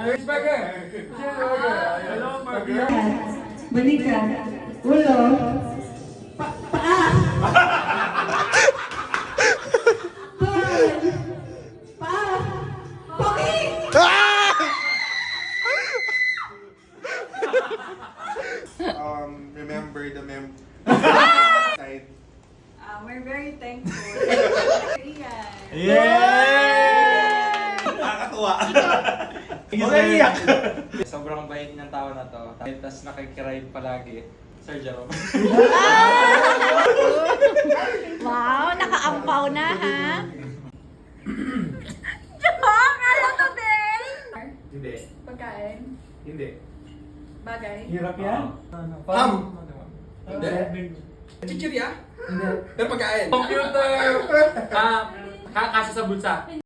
Cheeseburger! Hello, burger! Manika. Ulo. Paa. Pan. Paa. Pogi. Remember the side. We're very thankful. Iyan. Yeah! Nakakatuwa. Iyak! Sobrang bait ng tao na to. Tapos nakikiride palagi. Sir Jerome. Wow, nakaampaw na ha? Joke! Ano to, Del? Hindi. Pagkain. Hindi. Bagay. Hirap yan? Ham! Hindi. Chichirya? Hindi. Pero pagkain. Computer! Kasa sa bulsa.